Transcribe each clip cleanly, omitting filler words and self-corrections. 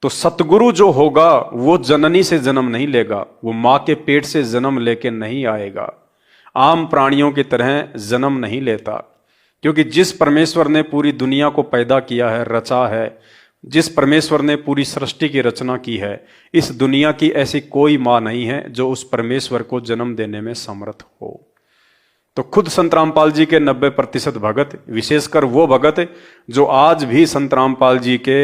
तो सतगुरु जो होगा वो जननी से जन्म नहीं लेगा, वो मां के पेट से जन्म लेके नहीं आएगा, आम प्राणियों की तरह जन्म नहीं लेता। क्योंकि जिस परमेश्वर ने पूरी दुनिया को पैदा किया है, रचा है, जिस परमेश्वर ने पूरी सृष्टि की रचना की है, इस दुनिया की ऐसी कोई मां नहीं है जो उस परमेश्वर को जन्म देने में समर्थ हो। तो खुद संत रामपाल जी के 90% भगत, विशेषकर वो भगत जो आज भी संत रामपाल जी के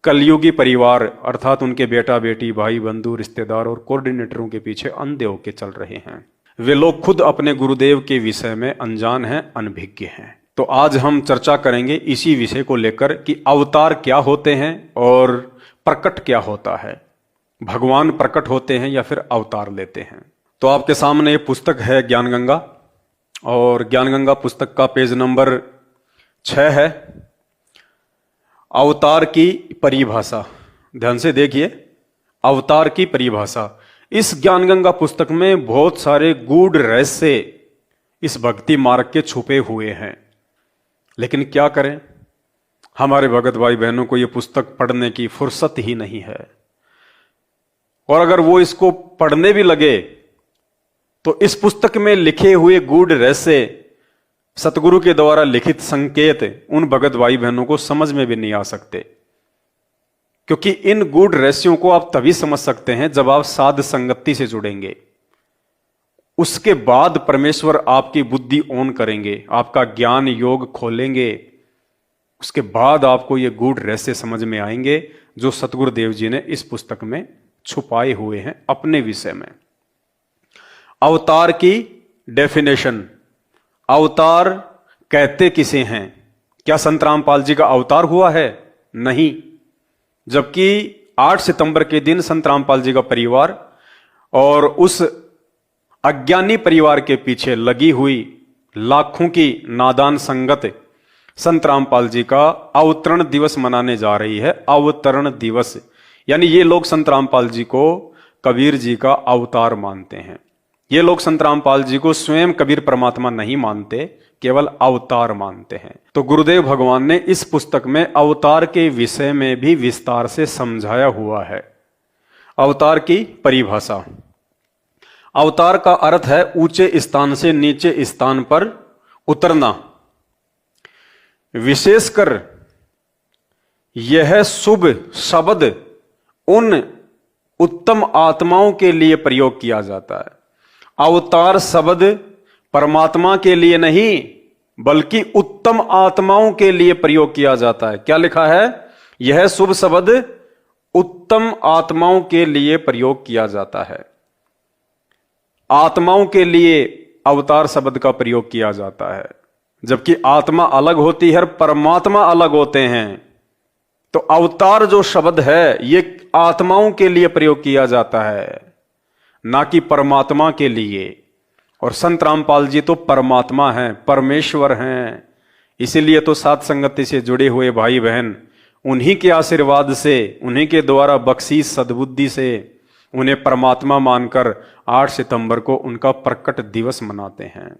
कलयुगी परिवार अर्थात उनके बेटा बेटी, भाई बंधु, रिश्तेदार और कोऑर्डिनेटरों के पीछे अंधे होके चल रहे हैं, वे लोग खुद अपने गुरुदेव के विषय में अनजान हैं, अनभिज्ञ हैं। तो आज हम चर्चा करेंगे इसी विषय को लेकर कि अवतार क्या होते हैं और प्रकट क्या होता है। भगवान प्रकट होते हैं या फिर अवतार लेते हैं। तो आपके सामने ये पुस्तक है ज्ञान गंगा, और ज्ञान गंगा पुस्तक का पेज नंबर 6 है। अवतार की परिभाषा, ध्यान से देखिए, अवतार की परिभाषा। इस ज्ञान गंगा पुस्तक में बहुत सारे गूढ़ रहस्य इस भक्ति मार्ग के छुपे हुए हैं, लेकिन क्या करें, हमारे भगत भाई बहनों को यह पुस्तक पढ़ने की फुर्सत ही नहीं है। और अगर वो इसको पढ़ने भी लगे तो इस पुस्तक में लिखे हुए गूढ़ रहस्य, सतगुरु के द्वारा लिखित संकेत उन भगत भाई बहनों को समझ में भी नहीं आ सकते। क्योंकि इन गूढ़ रहस्यों को आप तभी समझ सकते हैं जब आप साध संगति से जुड़ेंगे। उसके बाद परमेश्वर आपकी बुद्धि ऑन करेंगे, आपका ज्ञान योग खोलेंगे। उसके बाद आपको ये गूढ़ रहस्य समझ में आएंगे जो सतगुरुदेव जी ने इस पुस्तक में छुपाए हुए हैं अपने विषय में। अवतार की डेफिनेशन, अवतार कहते किसे हैं? क्या संत रामपाल जी का अवतार हुआ है? नहीं। जबकि 8 सितंबर के दिन संत रामपाल जी का परिवार और उस अज्ञानी परिवार के पीछे लगी हुई लाखों की नादान संगत संत रामपाल जी का अवतरण दिवस मनाने जा रही है। अवतरण दिवस यानी ये लोग संत रामपाल जी को कबीर जी का अवतार मानते हैं। ये लोग संत रामपाल जी को स्वयं कबीर परमात्मा नहीं मानते, केवल अवतार मानते हैं। तो गुरुदेव भगवान ने इस पुस्तक में अवतार के विषय में भी विस्तार से समझाया हुआ है। अवतार की परिभाषा, अवतार का अर्थ है ऊंचे स्थान से नीचे स्थान पर उतरना। विशेषकर यह शुभ शब्द उन उत्तम आत्माओं के लिए प्रयोग किया जाता है। अवतार शब्द परमात्मा के लिए नहीं बल्कि उत्तम आत्माओं के लिए प्रयोग किया जाता है। क्या लिखा है? यह शुभ शब्द उत्तम आत्माओं के लिए प्रयोग किया जाता है। आत्माओं के लिए अवतार शब्द का प्रयोग किया जाता है, जबकि आत्मा अलग होती है और परमात्मा अलग होते हैं। तो अवतार जो शब्द है ये आत्माओं के लिए प्रयोग किया जाता है, ना कि परमात्मा के लिए। और संत रामपाल जी तो परमात्मा हैं, परमेश्वर हैं। इसीलिए तो साध संगति से जुड़े हुए भाई बहन उन्हीं के आशीर्वाद से, उन्हीं के द्वारा बख्शीश सद्बुद्धि से उन्हें परमात्मा मानकर 8 सितंबर को उनका प्रकट दिवस मनाते हैं।